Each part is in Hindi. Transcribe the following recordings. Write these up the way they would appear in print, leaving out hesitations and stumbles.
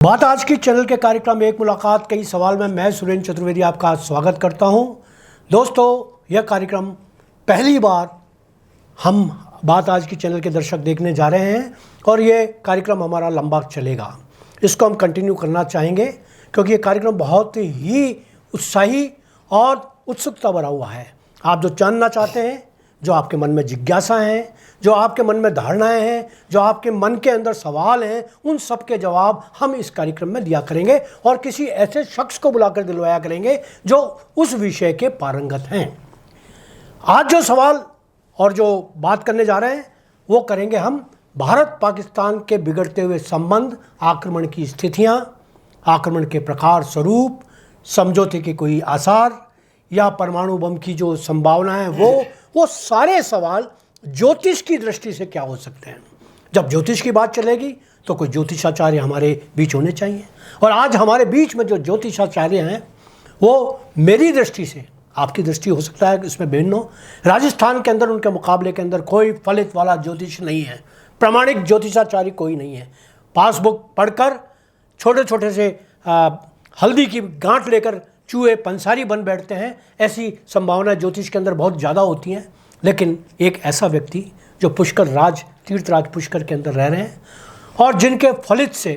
बात आज की चैनल के कार्यक्रम एक मुलाकात कई सवाल में मैं सुरेंद्र चतुर्वेदी आपका स्वागत करता हूं। दोस्तों, यह कार्यक्रम पहली बार हम बात आज की चैनल के दर्शक देखने जा रहे हैं और ये कार्यक्रम हमारा लंबा चलेगा। इसको हम कंटिन्यू करना चाहेंगे क्योंकि ये कार्यक्रम बहुत ही उत्साही और उत्सुकता भरा हुआ है। आप जो जानना चाहते हैं, जो आपके मन में जिज्ञासा हैं, जो आपके मन में धारणाएं हैं, जो आपके मन के अंदर सवाल हैं, उन सब के जवाब हम इस कार्यक्रम में दिया करेंगे और किसी ऐसे शख्स को बुलाकर दिलवाया करेंगे जो उस विषय के पारंगत हैं। आज जो सवाल और जो बात करने जा रहे हैं वो करेंगे हम भारत पाकिस्तान के बिगड़ते हुए संबंध, आक्रमण की स्थितियां, आक्रमण के प्रकार स्वरूप, समझौते के कोई आसार या परमाणु बम की जो संभावना है वो सारे सवाल ज्योतिष की दृष्टि से क्या हो सकते हैं। जब ज्योतिष की बात चलेगी तो कोई ज्योतिषाचार्य हमारे बीच होने चाहिए और आज हमारे बीच में जो ज्योतिषाचार्य हैं वो मेरी दृष्टि से, आपकी दृष्टि हो सकता है इसमें भिन्न हो, राजस्थान के अंदर उनके मुकाबले के अंदर कोई फलित वाला ज्योतिष नहीं है, प्रामाणिक ज्योतिषाचार्य कोई नहीं है। पासबुक पढ़कर छोटे छोटे से हल्दी की गांठ लेकर चूहे पंसारी बन बैठते हैं, ऐसी संभावना ज्योतिष के अंदर बहुत ज़्यादा होती हैं। लेकिन एक ऐसा व्यक्ति जो पुष्कर राज, तीर्थराज पुष्कर के अंदर रह रहे हैं और जिनके फलित से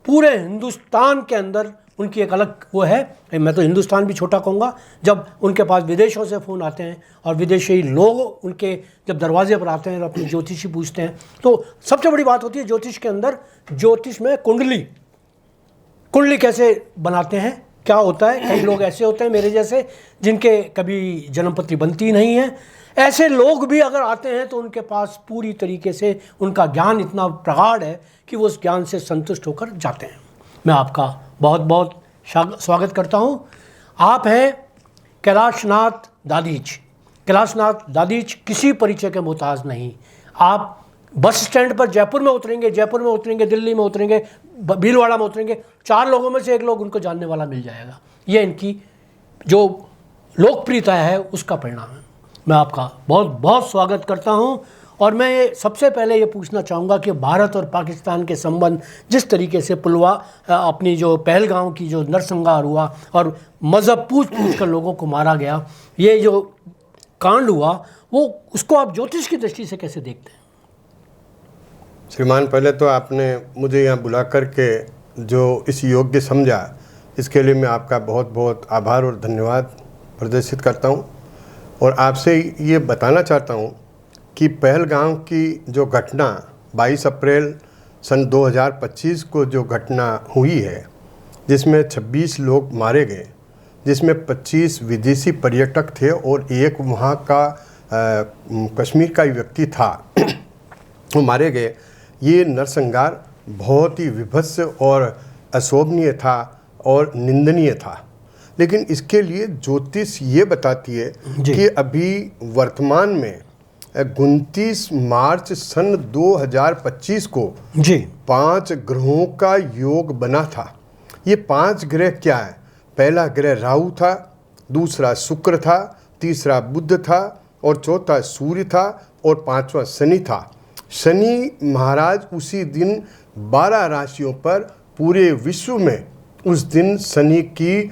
पूरे हिंदुस्तान के अंदर उनकी एक अलग वो है, मैं तो हिंदुस्तान भी छोटा कहूँगा, जब उनके पास विदेशों से फ़ोन आते हैं और विदेशी लोग उनके जब दरवाजे पर आते हैं और अपनी ज्योतिषी पूछते हैं तो सबसे बड़ी बात होती है ज्योतिष के अंदर, ज्योतिष में कुंडली कैसे बनाते हैं, क्या होता है। कई लोग ऐसे होते हैं मेरे जैसे जिनके कभी जन्मपत्री बनती नहीं है, ऐसे लोग भी अगर आते हैं तो उनके पास पूरी तरीके से उनका ज्ञान इतना प्रगाढ़ है कि वो उस ज्ञान से संतुष्ट होकर जाते हैं। मैं आपका बहुत बहुत स्वागत करता हूं। आप हैं कैलाशनाथ दादीज। कैलाशनाथ दादीज किसी परिचय के मोहताज नहीं। आप बस स्टैंड पर जयपुर में उतरेंगे, दिल्ली में उतरेंगे, भीलवाड़ा में उतरेंगे, 4 लोगों में से एक लोग उनको जानने वाला मिल जाएगा। ये इनकी जो लोकप्रियता है उसका परिणाम है। मैं आपका बहुत बहुत स्वागत करता हूं और मैं सबसे पहले ये पूछना चाहूँगा कि भारत और पाकिस्तान के संबंध जिस तरीके से अपनी जो पहलगाम की जो नरसंहार हुआ और मज़हब पूछ कर लोगों को मारा गया, ये जो कांड हुआ वो उसको आप ज्योतिष की दृष्टि से कैसे देखते हैं? श्रीमान, पहले तो आपने मुझे यहाँ बुला करके जो इस योग्य समझा, इसके लिए मैं आपका बहुत बहुत आभार और धन्यवाद प्रदर्शित करता हूँ और आपसे ये बताना चाहता हूँ कि पहलगाम की जो घटना 22 अप्रैल सन 2025 को जो घटना हुई है, जिसमें 26 लोग मारे गए, जिसमें 25 विदेशी पर्यटक थे और एक वहाँ का कश्मीर का व्यक्ति था, वो मारे गए। ये नरसंहार बहुत ही विभत्स और अशोभनीय था और निंदनीय था। लेकिन इसके लिए ज्योतिष ये बताती है कि अभी वर्तमान में 29 मार्च सन 2025 को 5 ग्रहों का योग बना था। ये 5 ग्रह क्या है? पहला ग्रह राहु था, दूसरा शुक्र था, तीसरा बुध था और चौथा सूर्य था और 5वां शनि था। शनि महाराज उसी दिन 12 राशियों पर पूरे विश्व में उस दिन शनि की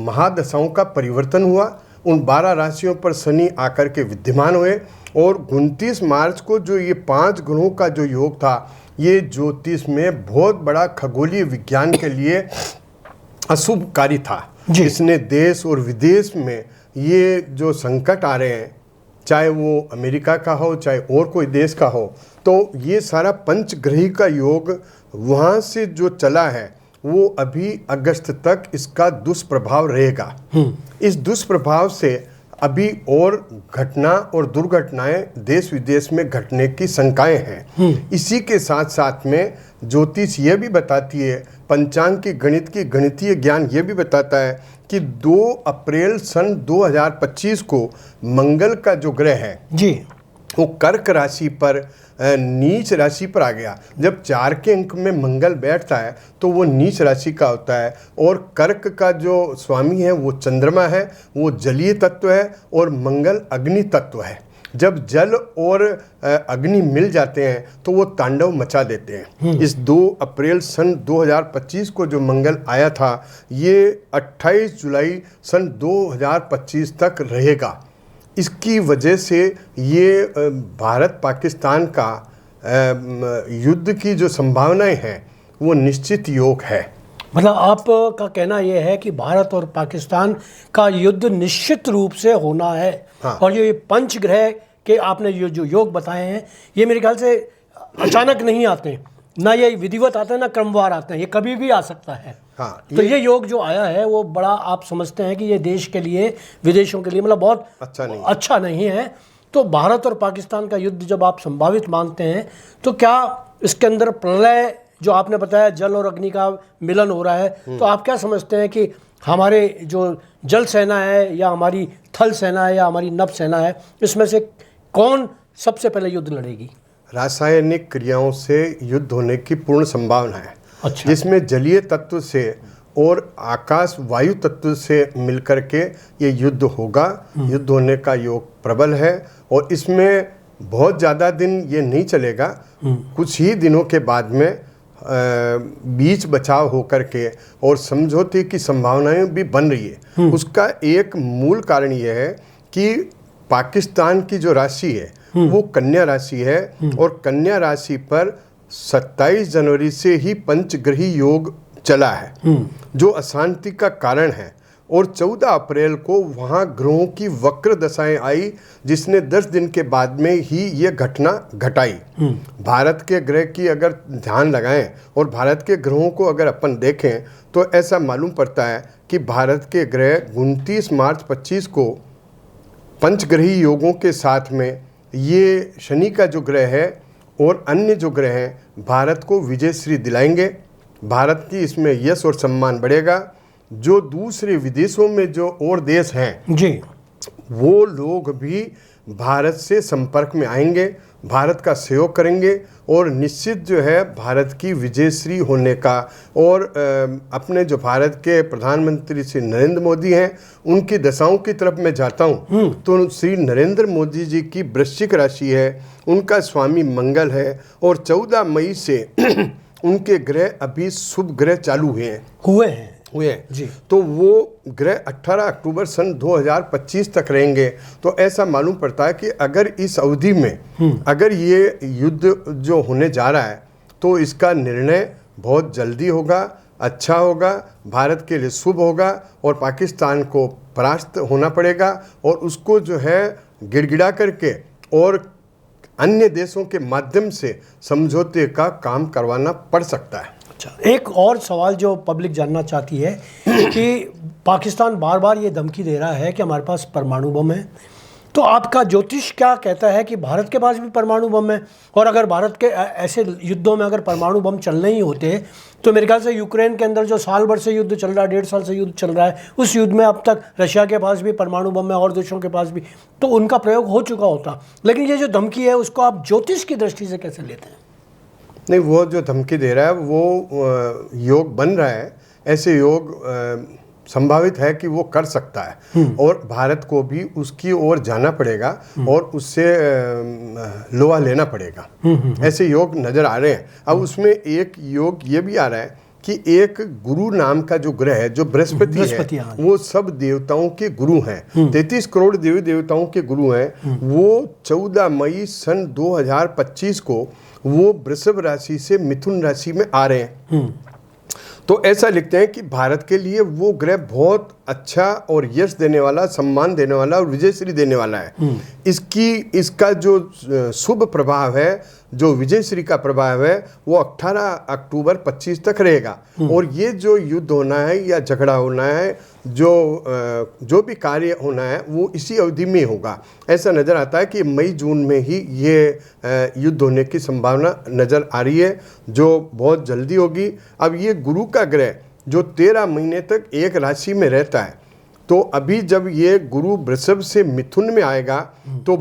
महादशाओं का परिवर्तन हुआ। उन 12 राशियों पर शनि आकर के विद्यमान हुए और 29 मार्च को जो ये 5 ग्रहों का जो योग था, ये ज्योतिष में बहुत बड़ा खगोलीय विज्ञान के लिए अशुभकारी था। इसने देश और विदेश में ये जो संकट आ रहे हैं, चाहे वो अमेरिका का हो चाहे और कोई देश का हो, तो ये सारा पंचग्रही का योग वहाँ से जो चला है वो अभी अगस्त तक इसका दुष्प्रभाव रहेगा। इस दुष्प्रभाव से अभी और घटना और दुर्घटनाएं देश विदेश में घटने की शंकाएं हैं। इसी के साथ साथ में ज्योतिष ये भी बताती है, पंचांग की गणित की गणितीय ज्ञान ये भी बताता है कि 2 अप्रैल सन 2025 को मंगल का जो ग्रह है वो कर्क राशि पर नीच राशि पर आ गया। जब 4 के अंक में मंगल बैठता है तो वो नीच राशि का होता है और कर्क का जो स्वामी है वो चंद्रमा है, वो जलीय तत्व है और मंगल अग्नि तत्व है। जब जल और अग्नि मिल जाते हैं तो वो तांडव मचा देते हैं। इस 2 अप्रैल सन 2025 को जो मंगल आया था, ये 28 जुलाई सन 2025 तक रहेगा। इसकी वजह से ये भारत पाकिस्तान का युद्ध की जो संभावनाएं हैं वो निश्चित योग है। मतलब आपका कहना यह है कि भारत और पाकिस्तान का युद्ध निश्चित रूप से होना है। हाँ। और ये पंचग्रह के आपने जो योग बताए हैं, ये मेरे ख्याल से अचानक नहीं आते, ना ये विधिवत आते हैं ना क्रमवार आते हैं, ये कभी भी आ सकता है। हाँ, तो ये योग जो आया है वो बड़ा आप समझते हैं कि ये देश के लिए, विदेशों के लिए मतलब बहुत अच्छा नहीं है। तो भारत और पाकिस्तान का युद्ध जब आप संभावित मानते हैं, तो क्या इसके अंदर प्रलय जो आपने बताया जल और अग्नि का मिलन हो रहा है, तो आप क्या समझते हैं कि हमारे जो जल सेना है या हमारी थल सेना है या हमारी नभ सेना है, इसमें से कौन सबसे पहले युद्ध लड़ेगी? रासायनिक क्रियाओं से युद्ध होने की पूर्ण संभावना है। अच्छा। जिसमें जलीय तत्व से और आकाश वायु तत्व से मिलकर के ये युद्ध होगा। युद्ध होने का योग प्रबल है और इसमें बहुत ज़्यादा दिन ये नहीं चलेगा। कुछ ही दिनों के बाद में बीच बचाव होकर के और समझौते की संभावनाएं भी बन रही है। उसका एक मूल कारण यह है कि पाकिस्तान की जो राशि है वो कन्या राशि है और कन्या राशि पर 27 जनवरी से ही पंचग्रही योग चला है, जो अशांति का कारण है। और 14 अप्रैल को वहाँ ग्रहों की वक्र दशाएं आई, जिसने 10 दिन के बाद में ही ये घटना घटाई। भारत के ग्रह की अगर ध्यान लगाएं और भारत के ग्रहों को अगर अपन देखें तो ऐसा मालूम पड़ता है कि भारत के ग्रह 29 मार्च 25 को पंचग्रही योगों के साथ में ये शनि का जो ग्रह है और अन्य जो ग्रह हैं भारत को विजयश्री दिलाएंगे। भारत की इसमें यश और सम्मान बढ़ेगा। जो दूसरे विदेशों में जो और देश हैं जी, वो लोग भी भारत से संपर्क में आएंगे, भारत का सहयोग करेंगे और निश्चित जो है भारत की विजयश्री होने का। और अपने जो भारत के प्रधानमंत्री श्री नरेंद्र मोदी हैं, उनकी दशाओं की तरफ मैं जाता हूं तो श्री नरेंद्र मोदी जी की वृश्चिक राशि है, उनका स्वामी मंगल है और 14 मई से उनके ग्रह अभी शुभ ग्रह चालू हुए हैं जी। तो वो ग्रह 18 अक्टूबर सन 2025 तक रहेंगे। तो ऐसा मालूम पड़ता है कि अगर इस अवधि में अगर ये युद्ध जो होने जा रहा है तो इसका निर्णय बहुत जल्दी होगा, अच्छा होगा, भारत के लिए शुभ होगा और पाकिस्तान को परास्त होना पड़ेगा और उसको जो है गिड़गिड़ा करके और अन्य देशों के माध्यम से समझौते का काम करवाना पड़ सकता है। अच्छा, एक और सवाल जो पब्लिक जानना चाहती है कि पाकिस्तान बार बार ये धमकी दे रहा है कि हमारे पास परमाणु बम है, तो आपका ज्योतिष क्या कहता है कि भारत के पास भी परमाणु बम है? और अगर भारत के ऐसे युद्धों में अगर परमाणु बम चलने ही होते तो मेरे ख्याल से यूक्रेन के अंदर जो साल भर से युद्ध चल रहा है, 1.5 साल से युद्ध चल रहा है, उस युद्ध में अब तक रशिया के पास भी परमाणु बम है और देशों के पास भी, तो उनका प्रयोग हो चुका होता। लेकिन ये जो धमकी है उसको आप ज्योतिष की दृष्टि से कैसे लेते हैं? नहीं, वो जो धमकी दे रहा है वो योग बन रहा है। ऐसे योग संभावित है कि वो कर सकता है और भारत को भी उसकी ओर जाना पड़ेगा और उससे लोहा लेना पड़ेगा। ऐसे योग नजर आ रहे हैं। अब उसमें एक योग ये भी आ रहा है कि एक गुरु नाम का जो ग्रह है, जो बृहस्पति है, वो सब देवताओं के गुरु हैं। 33 करोड़ देवी देवताओं के गुरु हैं। वो 14 मई सन 2025 को वो वृषभ राशि से मिथुन राशि में आ रहे हैं। तो ऐसा लिखते हैं कि भारत के लिए वो ग्रह बहुत अच्छा और यश देने वाला, सम्मान देने वाला और विजयश्री देने वाला है। इसका जो शुभ प्रभाव है, जो विजयश्री का प्रभाव है, वो 18 अक्टूबर 25 तक रहेगा। और ये जो युद्ध होना है या झगड़ा होना है, जो भी कार्य होना है, वो इसी अवधि में होगा। ऐसा नज़र आता है कि मई जून में ही ये युद्ध होने की संभावना नज़र आ रही है, जो बहुत जल्दी होगी। अब ये गुरु का ग्रह जो 13 महीने तक एक राशि में रहता है, तो अभी जब ये गुरु वृषभ से मिथुन में आएगा तो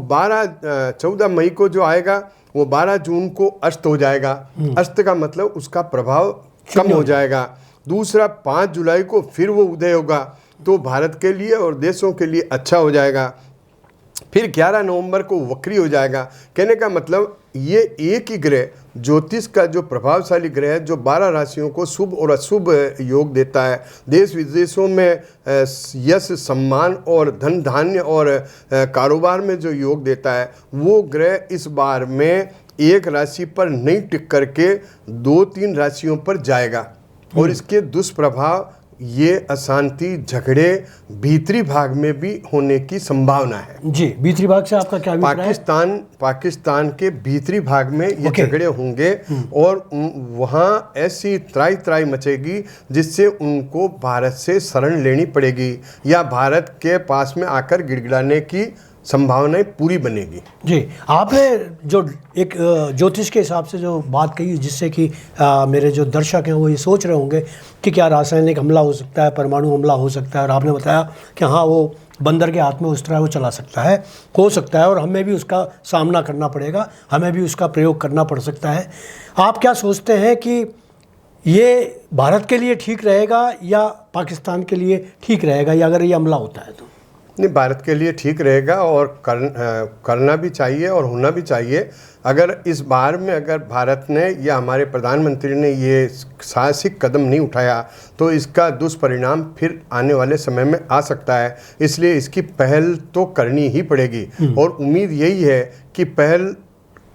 14 मई को जो आएगा वो 12 जून को अस्त हो जाएगा। अस्त का मतलब उसका प्रभाव कम हो जाएगा। दूसरा 5 जुलाई को फिर वो उदय होगा, तो भारत के लिए और देशों के लिए अच्छा हो जाएगा। फिर 11 नवंबर को वक्री हो जाएगा। कहने का मतलब ये एक ही ग्रह, ज्योतिष का जो प्रभावशाली ग्रह है, जो 12 राशियों को शुभ और अशुभ योग देता है, देश विदेशों में यश सम्मान और धन धान्य और कारोबार में जो योग देता है, वो ग्रह इस बार में एक राशि पर नहीं टिक करके 2-3 राशियों पर जाएगा। और इसके दुष्प्रभाव, ये अशांति, झगड़े भीतरी भाग में भी होने की संभावना है। जी, भीतरी भाग से आपका क्या अभिप्राय है? पाकिस्तान के भीतरी भाग में ये झगड़े होंगे और वहाँ ऐसी त्राई त्राई मचेगी जिससे उनको भारत से शरण लेनी पड़ेगी या भारत के पास में आकर गिड़गिड़ाने की संभावनाएं पूरी बनेगी। जी, आपने जो एक ज्योतिष के हिसाब से जो बात कही, जिससे कि मेरे जो दर्शक हैं वो ये सोच रहे होंगे कि क्या रासायनिक हमला हो सकता है, परमाणु हमला हो सकता है, और आपने बताया कि हाँ, वो बंदर के हाथ में उस तरह वो चला सकता है, हो सकता है, और हमें भी उसका सामना करना पड़ेगा, हमें भी उसका प्रयोग करना पड़ सकता है। आप क्या सोचते हैं कि ये भारत के लिए ठीक रहेगा या पाकिस्तान के लिए ठीक रहेगा, या अगर ये हमला होता है तो? नहीं, भारत के लिए ठीक रहेगा और करना भी चाहिए और होना भी चाहिए। अगर इस बार में अगर भारत ने या हमारे प्रधानमंत्री ने ये साहसिक कदम नहीं उठाया तो इसका दुष्परिणाम फिर आने वाले समय में आ सकता है। इसलिए इसकी पहल तो करनी ही पड़ेगी और उम्मीद यही है कि पहल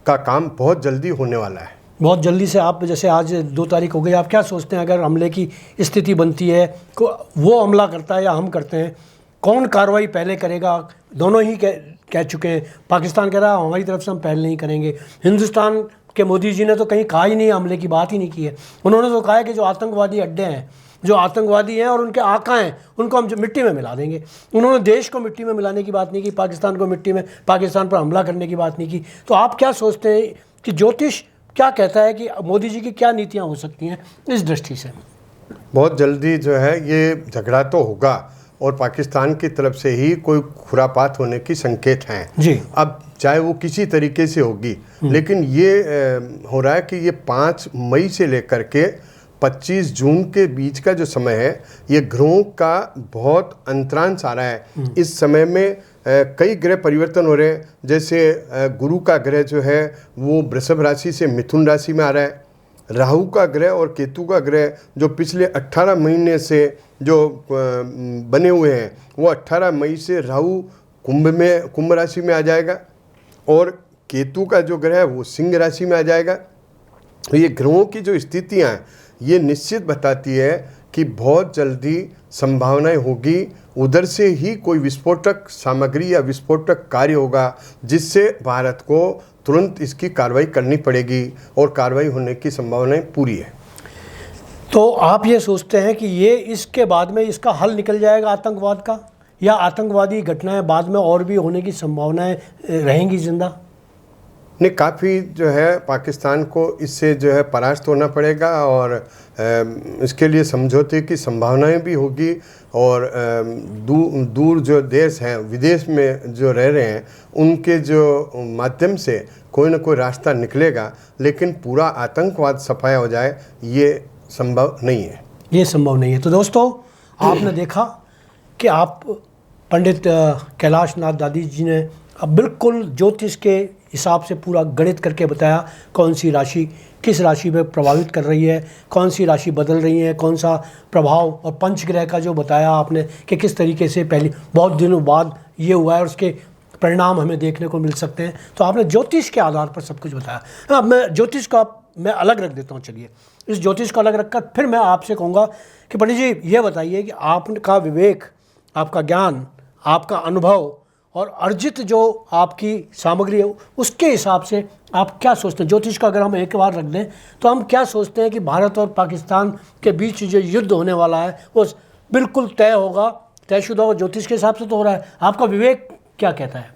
का काम बहुत जल्दी होने वाला है। बहुत जल्दी से। आप जैसे आज 2 तारीख हो गई, आप क्या सोचते हैं अगर हमले की स्थिति बनती है, वो हमला करता है या हम करते हैं, कौन कार्रवाई पहले करेगा? दोनों ही कह चुके हैं। पाकिस्तान कह रहा है हमारी तरफ से हम पहले नहीं करेंगे। हिंदुस्तान के मोदी जी ने तो कहीं कहा ही नहीं, हमले की बात ही नहीं की है। उन्होंने तो कहा है कि जो आतंकवादी अड्डे हैं, जो आतंकवादी हैं और उनके आका हैं, उनको हम मिट्टी में मिला देंगे। उन्होंने देश को मिट्टी में मिलाने की बात नहीं की, पाकिस्तान को मिट्टी में, पाकिस्तान पर हमला करने की बात नहीं की। तो आप क्या सोचते हैं कि ज्योतिष क्या कहता है कि मोदी जी की क्या नीतियाँ हो सकती हैं इस दृष्टि से? बहुत जल्दी जो है ये झगड़ा तो होगा और पाकिस्तान की तरफ से ही कोई खुरापात होने की संकेत हैं जी। अब चाहे वो किसी तरीके से होगी, लेकिन ये हो रहा है कि ये 5 मई से लेकर के 25 जून के बीच का जो समय है, ये ग्रहों का बहुत अंतरांश आ रहा है। इस समय में कई ग्रह परिवर्तन हो रहे हैं। जैसे गुरु का ग्रह जो है वो वृषभ राशि से मिथुन राशि में आ रहा है। राहु का ग्रह और केतु का ग्रह जो पिछले 18 महीने से जो बने हुए हैं, वो 18 मई से राहु कुंभ राशि में आ जाएगा और केतु का जो ग्रह है वो सिंह राशि में आ जाएगा। तो ये ग्रहों की जो स्थितियाँ हैं ये निश्चित बताती है कि बहुत जल्दी संभावनाएं होगी, उधर से ही कोई विस्फोटक सामग्री या विस्फोटक कार्य होगा जिससे भारत को तुरंत इसकी कार्रवाई करनी पड़ेगी और कार्रवाई होने की संभावनाएं पूरी है। तो आप ये सोचते हैं कि ये इसके बाद में इसका हल निकल जाएगा आतंकवाद का, या आतंकवादी घटनाएं बाद में और भी होने की संभावनाएं रहेंगी जिंदा? नहीं, काफ़ी जो है पाकिस्तान को इससे जो है परास्त होना पड़ेगा और इसके लिए समझौते की संभावनाएं भी होगी और दूर जो देश हैं, विदेश में जो रह रहे हैं, उनके जो माध्यम से कोई ना कोई रास्ता निकलेगा, लेकिन पूरा आतंकवाद सफाया हो जाए ये संभव नहीं है। ये संभव नहीं है। तो दोस्तों, आपने देखा कि आप पंडित कैलाश नाथ दादी जी ने अब बिल्कुल ज्योतिष के हिसाब से पूरा गणित करके बताया कौन सी राशि किस राशि में प्रभावित कर रही है, कौन सी राशि बदल रही है, कौन सा प्रभाव, और पंचग्रह का जो बताया आपने कि किस तरीके से पहले बहुत दिनों बाद ये हुआ है और उसके परिणाम हमें देखने को मिल सकते हैं। तो आपने ज्योतिष के आधार पर सब कुछ बताया। अब मैं ज्योतिष का मैं अलग रख देता हूँ। चलिए, इस ज्योतिष को अलग रखकर फिर मैं आपसे कहूँगा कि पंडित जी ये बताइए कि आपका विवेक, आपका ज्ञान, आपका अनुभव और अर्जित जो आपकी सामग्री है, उसके हिसाब से आप क्या सोचते हैं? ज्योतिष का अगर हम एक बार रख दें तो हम क्या सोचते हैं कि भारत और पाकिस्तान के बीच जो युद्ध होने वाला है वो बिल्कुल तय होगा, तयशुदा होगा? ज्योतिष के हिसाब से तो हो रहा है, आपका विवेक क्या कहता है?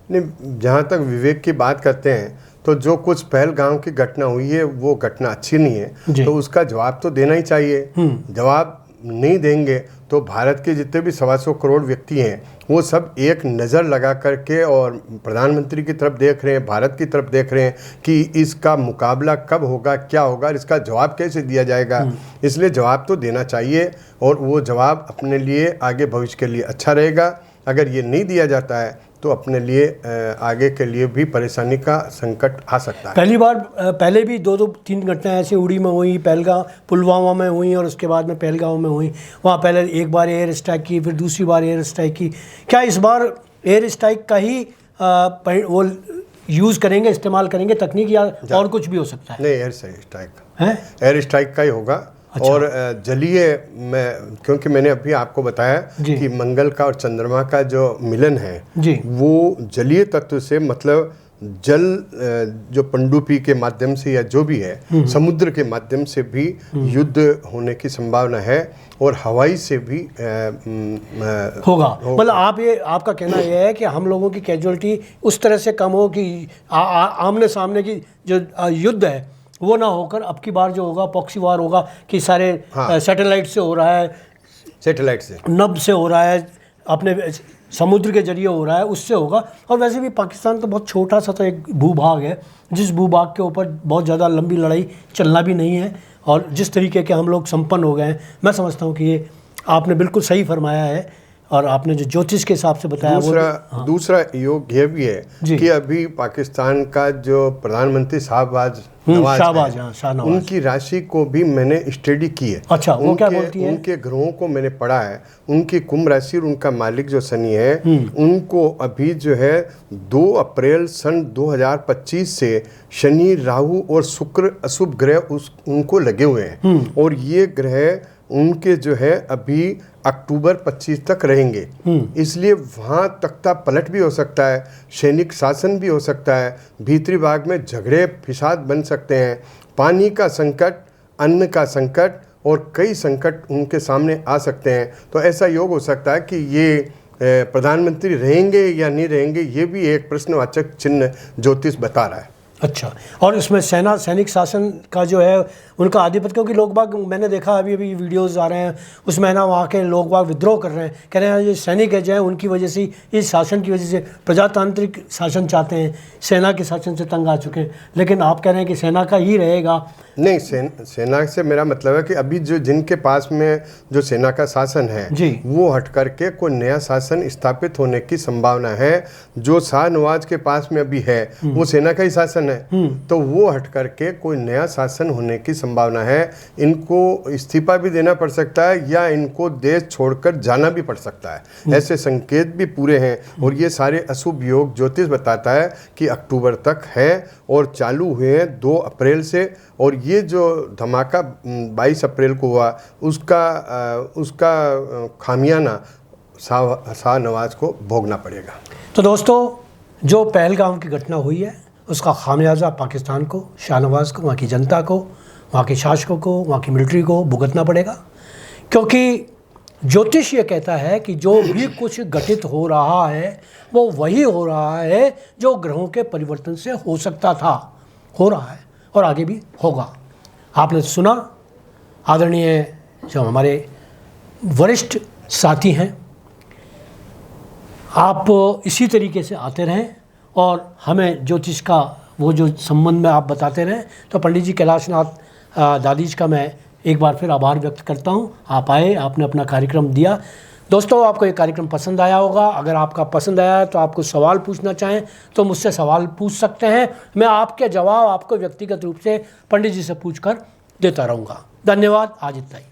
नहीं, जहाँ तक विवेक की बात करते हैं तो जो कुछ पहलगाम की घटना हुई है वो घटना अच्छी नहीं है, तो उसका जवाब तो देना ही चाहिए। जवाब नहीं देंगे तो भारत के जितने भी 125 करोड़ व्यक्ति हैं वो सब एक नज़र लगा करके और प्रधानमंत्री की तरफ देख रहे हैं, भारत की तरफ देख रहे हैं कि इसका मुकाबला कब होगा, क्या होगा, इसका जवाब कैसे दिया जाएगा। इसलिए जवाब तो देना चाहिए और वो जवाब अपने लिए आगे भविष्य के लिए अच्छा रहेगा अगर ये नहीं दिया जाता है तो अपने लिए आगे के लिए भी परेशानी का संकट आ सकता है। पहले भी 2-3 घटनाएं ऐसी उड़ी में हुई, पहलगाम पुलवामा में हुई और उसके बाद में पहलगाम में हुई। वहाँ पहले एक बार एयर स्ट्राइक की, फिर दूसरी बार एयर स्ट्राइक की। क्या इस बार एयर स्ट्राइक का ही वो यूज़ करेंगे, इस्तेमाल करेंगे तकनीक, या और कुछ भी हो सकता है? नहीं, एयर स्ट्राइक है, एयर स्ट्राइक का ही होगा। अच्छा। और जलीय में, क्योंकि मैंने अभी आपको बताया कि मंगल का और चंद्रमा का जो मिलन है जी, वो जलीय तत्व से, मतलब जल जो पनडुब्बी के माध्यम से या जो भी है समुद्र के माध्यम से भी युद्ध होने की संभावना है, और हवाई से भी होगा। मतलब आपका कहना यह है कि हम लोगों की कैजुअलिटी उस तरह से कम हो कि आमने सामने की जो युद्ध है वो ना होकर अब की बार जो होगा प्रॉक्सी वार होगा, कि सारे सैटेलाइट से हो रहा है, सैटेलाइट से, नभ से हो रहा है, अपने समुद्र के जरिए हो रहा है, उससे होगा। और वैसे भी पाकिस्तान तो बहुत छोटा सा तो एक भूभाग है, जिस भूभाग के ऊपर बहुत ज़्यादा लंबी लड़ाई चलना भी नहीं है। और जिस तरीके के हम लोग संपन्न हो गए हैं, मैं समझता हूँ कि ये आपने बिल्कुल सही फरमाया है। और आपने जो ज्योतिष के हिसाब से बताया दूसरा योग ये भी है कि अभी पाकिस्तान का जो प्रधानमंत्री शाहबाज नवाज, उनकी राशि को भी मैंने स्टडी की है। अच्छा, वो क्या बोलती है? उनके ग्रहों को मैंने पढ़ा है। उनकी कुंभ राशि और उनका मालिक जो शनि है, उनको अभी जो है 2 अप्रैल सन 2025 से शनि, राहु और शुक्र अशुभ ग्रह उनको लगे हुए हैं। और ये ग्रह उनके जो है अभी अक्टूबर 25 तक रहेंगे। इसलिए वहाँ तख्ता पलट भी हो सकता है, सैनिक शासन भी हो सकता है, भीतरी भाग में झगड़े फिसाद बन सकते हैं, पानी का संकट, अन्न का संकट और कई संकट उनके सामने आ सकते हैं। तो ऐसा योग हो सकता है कि ये प्रधानमंत्री रहेंगे या नहीं रहेंगे, ये भी एक प्रश्नवाचक चिन्ह ज्योतिष बता रहा है। अच्छा, और इसमें सैनिक शासन का जो है उनका आधिपत्य, क्योंकि लोग बाग, मैंने देखा अभी वीडियोस आ रहे हैं उसमें ना, वहाँ के लोग बाग विद्रोह कर रहे हैं, कह रहे हैं ये सैनिक है जो है उनकी वजह से, इस शासन की वजह से प्रजातांत्रिक शासन चाहते हैं, सेना के शासन से तंग आ चुके हैं। लेकिन आप कह रहे हैं कि सेना का ही रहेगा। नहीं, सेना से मेरा मतलब है कि अभी जो जिनके पास में जो सेना का शासन है वो हट करके कोई नया शासन स्थापित होने की संभावना है। जो शाहनवाज के पास में अभी है वो सेना का ही शासन है, तो वो हट करके कोई नया शासन होने की संभावना है। इनको इस्तीफा भी देना पड़ सकता है या इनको देश छोड़कर जाना भी पड़ सकता है। ऐसे संकेत भी पूरे हैं। और ये सारे अशुभ योग ज्योतिष बताता है कि अक्टूबर तक है और चालू हुए हैं 2 अप्रैल से। और ये जो धमाका 22 अप्रैल को हुआ उसका खामियाना शाहनवाज को भोगना पड़ेगा। तो दोस्तों, जो पहलगाम की घटना हुई है उसका खामियाजा पाकिस्तान को, शाहनवाज को, वहाँ की जनता को, वहाँ के शासकों को, वहाँ की मिलिट्री को भुगतना पड़ेगा। क्योंकि ज्योतिष ये कहता है कि जो भी कुछ घटित हो रहा है वो वही हो रहा है जो ग्रहों के परिवर्तन से हो सकता था, हो रहा है और आगे भी होगा। आपने सुना, आदरणीय जो हमारे वरिष्ठ साथी हैं, आप इसी तरीके से आते रहें और हमें ज्योतिष का वो जो संबंध में आप बताते रहें। तो पंडित जी कैलाशनाथ दादीज का मैं एक बार फिर आभार व्यक्त करता हूं। आप आए, आपने अपना कार्यक्रम दिया। दोस्तों, आपको ये कार्यक्रम पसंद आया होगा। अगर आपका पसंद आया है तो आपको सवाल पूछना चाहें तो मुझसे सवाल पूछ सकते हैं। मैं आपके जवाब आपको व्यक्तिगत रूप से पंडित जी से पूछकर देता रहूँगा। धन्यवाद। आज इतना ही।